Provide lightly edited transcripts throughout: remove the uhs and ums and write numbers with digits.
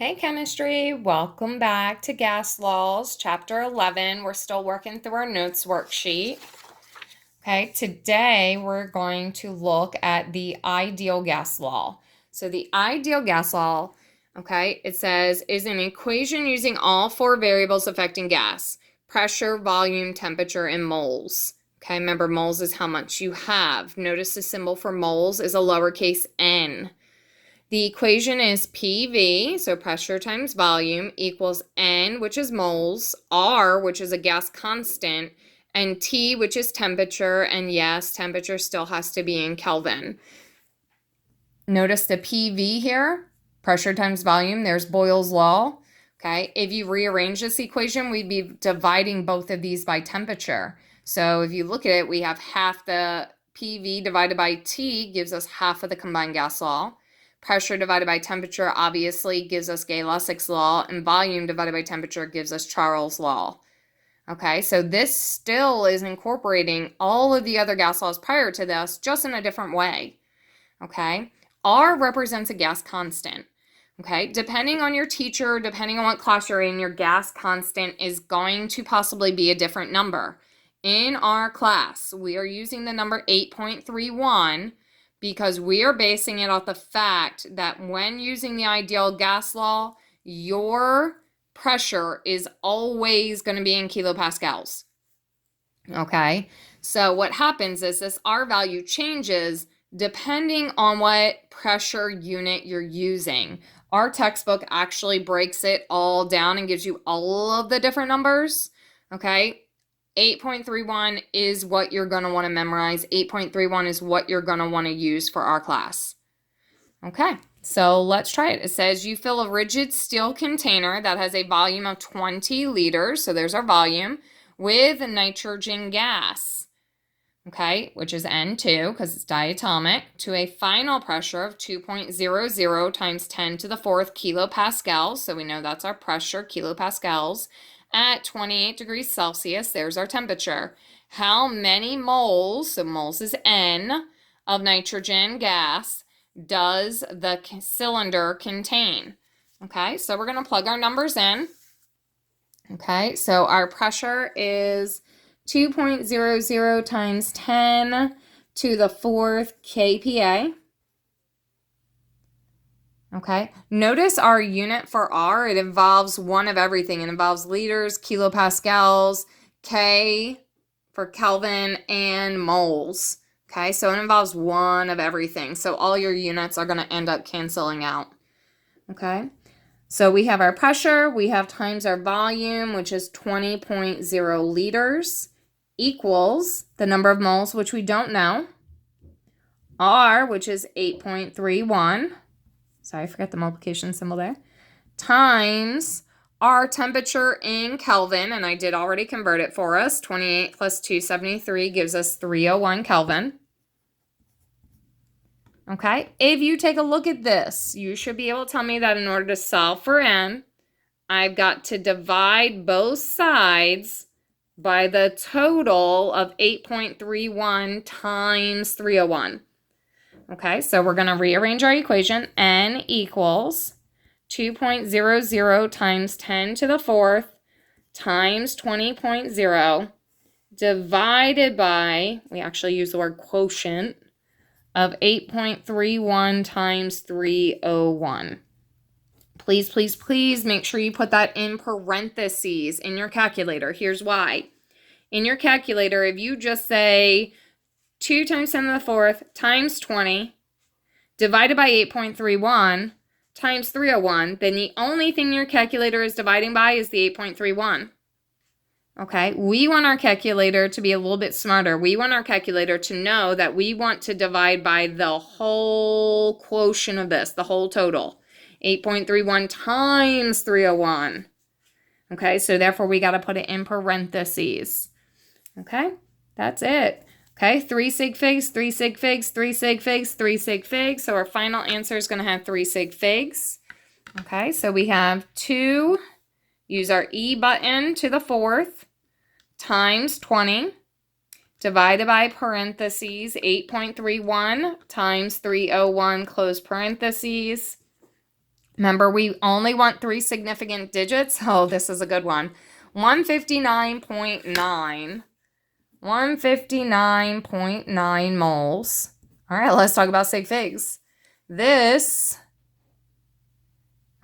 Hey chemistry, welcome back to gas laws, chapter 11. We're still working through our notes worksheet. Okay, today we're going to look at the ideal gas law. So the ideal gas law, okay, it says is an equation using all four variables affecting gas: pressure, volume, temperature, and moles. Okay, remember moles is how much you have. Notice the symbol for moles is a lowercase n. The equation is PV, so pressure times volume, equals N, which is moles, R, which is a gas constant, and T, which is temperature, and yes, temperature still has to be in Kelvin. Notice the PV here, pressure times volume, there's Boyle's law. Okay, if you rearrange this equation, we'd be dividing both of these by temperature. So if you look at it, we have half the PV divided by T gives us half of the combined gas law. Pressure divided by temperature obviously gives us Gay-Lussac's law, and volume divided by temperature gives us Charles' law. Okay, so this still is incorporating all of the other gas laws prior to this, just in a different way. Okay, R represents a gas constant. Okay, depending on your teacher, depending on what class you're in, your gas constant is going to possibly be a different number. In our class, we are using the number 8.31 because we are basing it off the fact that when using the ideal gas law, your pressure is always going to be in kilopascals. Okay, so what happens is this R value changes depending on what pressure unit you're using. Our textbook actually breaks it all down and gives you all of the different numbers. Okay, 8.31 is what you're going to want to memorize. 8.31 is what you're going to want to use for our class. Okay, so let's try it. It says you fill a rigid steel container that has a volume of 20 liters, so there's our volume, with nitrogen gas, okay, which is N2 because it's diatomic, to a final pressure of 2.00 times 10 to the fourth kilopascals, so we know that's our pressure, kilopascals, at 28 degrees Celsius. There's our temperature. How many moles, so moles is N, of nitrogen gas does the cylinder contain? Okay, so we're going to plug our numbers in. Okay, so our pressure is 2.00 times 10 to the fourth kPa. Okay, notice our unit for R, it involves one of everything. It involves liters, kilopascals, K for Kelvin, and moles. Okay, so it involves one of everything. So all your units are going to end up canceling out. Okay, so we have our pressure, we have times our volume, which is 20.0 liters, equals the number of moles, which we don't know, R, which is 8.31. Sorry, I forgot the multiplication symbol there, times our temperature in Kelvin, and I did already convert it for us. 28 plus 273 gives us 301 Kelvin. Okay, if you take a look at this, you should be able to tell me that in order to solve for n, I've got to divide both sides by the total of 8.31 times 301. Okay, so we're going to rearrange our equation. N equals 2.00 times 10 to the fourth times 20.0 divided by, we actually use the word quotient, of 8.31 times 301. Please, please, please make sure you put that in parentheses in your calculator. Here's why. In your calculator, if you just say 2 times 10 to the fourth times 20 divided by 8.31 times 301, then the only thing your calculator is dividing by is the 8.31. Okay, we want our calculator to be a little bit smarter. We want our calculator to know that we want to divide by the whole quotient of this, the whole total. 8.31 times 301. Okay, so therefore we got to put it in parentheses. Okay, that's it. Okay, 3 sig figs, 3 sig figs, 3 sig figs, 3 sig figs. So our final answer is going to have 3 sig figs. Okay, so we have 2, use our E button to the fourth, times 20, divided by parentheses, 8.31 times 301, close parentheses, Remember, we only want 3 significant digits. Oh, this is a good one. 159.9. 159.9 moles. All right, let's talk about sig figs. This,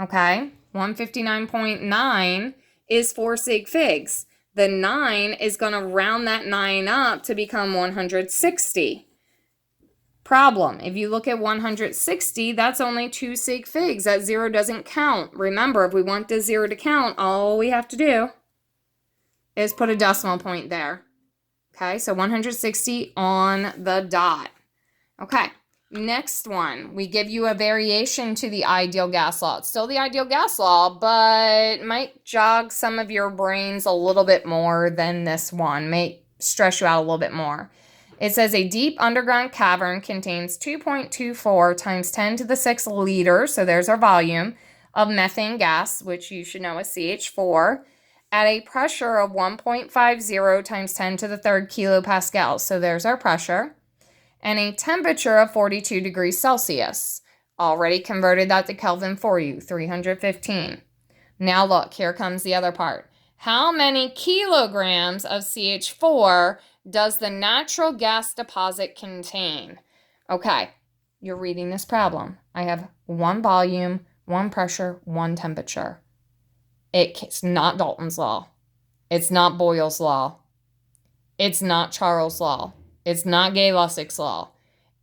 okay, 159.9 is 4 sig figs. The 9 is going to round that 9 up to become 160. Problem, if you look at 160, that's only 2 sig figs. That 0 doesn't count. Remember, if we want the 0 to count, all we have to do is put a decimal point there. Okay, so 160 on the dot. Okay, next one. We give you a variation to the ideal gas law. It's still the ideal gas law, but might jog some of your brains a little bit more than this one. May stress you out a little bit more. It says a deep underground cavern contains 2.24 times 10 to the 6 liters, so there's our volume, of methane gas, which you should know is CH4, at a pressure of 1.50 times 10 to the 3rd kilopascals, so there's our pressure, and a temperature of 42 degrees Celsius. Already converted that to Kelvin for you, 315. Now look, here comes the other part. How many kilograms of CH4 does the natural gas deposit contain? Okay, you're reading this problem. I have 1 volume, 1 pressure, 1 temperature. It's not Dalton's law. It's not Boyle's law. It's not Charles' law. It's not Gay-Lussac's law.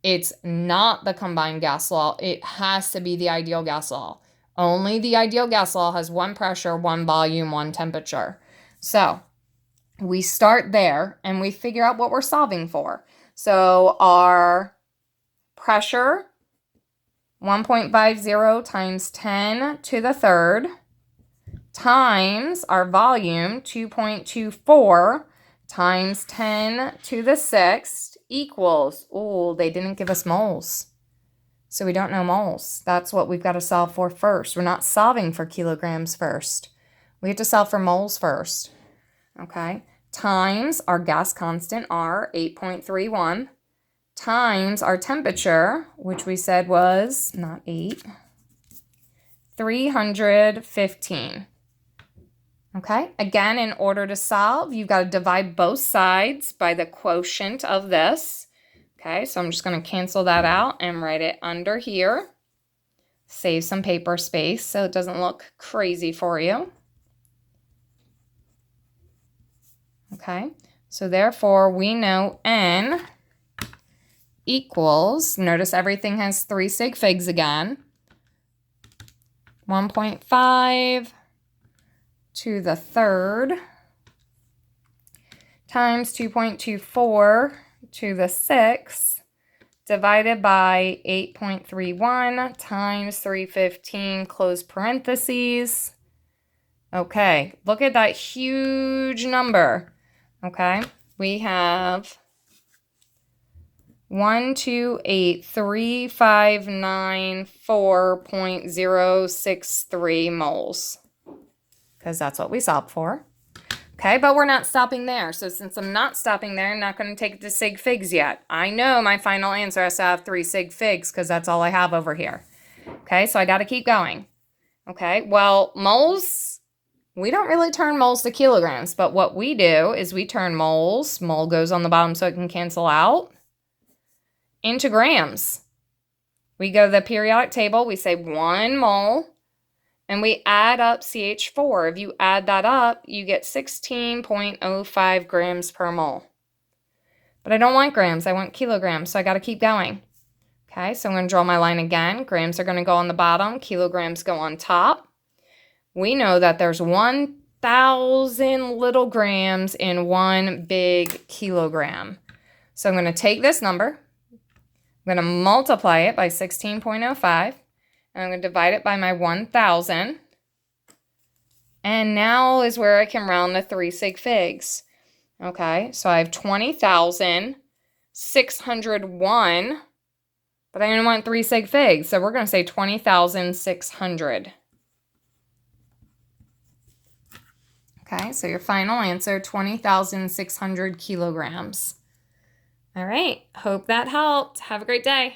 It's not the combined gas law. It has to be the ideal gas law. Only the ideal gas law has 1 pressure, 1 volume, 1 temperature. So we start there and we figure out what we're solving for. So our pressure, 1.50 times 10 to the 3rd, times our volume, 2.24 times 10 to the 6th equals, oh, they didn't give us moles. So we don't know moles. That's what we've got to solve for first. We're not solving for kilograms first. We have to solve for moles first. Okay, times our gas constant R, 8.31, times our temperature, which we said was, not 8, 315. Okay, again, in order to solve, you've got to divide both sides by the quotient of this. Okay, so I'm just going to cancel that out and write it under here. Save some paper space so it doesn't look crazy for you. Okay, so therefore we know N equals, notice everything has 3 sig figs again, 1.5 to the 3rd times 2.24 to the 6th divided by 8.31 times 315, close parentheses. Okay, look at that huge number. Okay, we have 128,359.4.063 moles. Because that's what we solved for. Okay, but we're not stopping there. So since I'm not stopping there, I'm not going to take it to sig figs yet. I know my final answer has to have 3 sig figs because that's all I have over here. Okay, so I got to keep going. Okay, well, moles, we don't really turn moles to kilograms, but what we do is we turn moles, mole goes on the bottom so it can cancel out, into grams. We go to the periodic table, we say 1 mole, and we add up CH4. If you add that up, you get 16.05 grams per mole. But I don't want grams, I want kilograms, so I got to keep going. Okay, so I'm going to draw my line again. Grams are going to go on the bottom, kilograms go on top. We know that there's 1,000 little grams in 1 big kilogram. So I'm going to take this number, I'm going to multiply it by 16.05, and I'm going to divide it by my 1,000. And now is where I can round the 3 sig figs. Okay, so I have 20,601, but I only want 3 sig figs, so we're going to say 20,600. Okay, so your final answer, 20,600 kilograms. All right, hope that helped. Have a great day.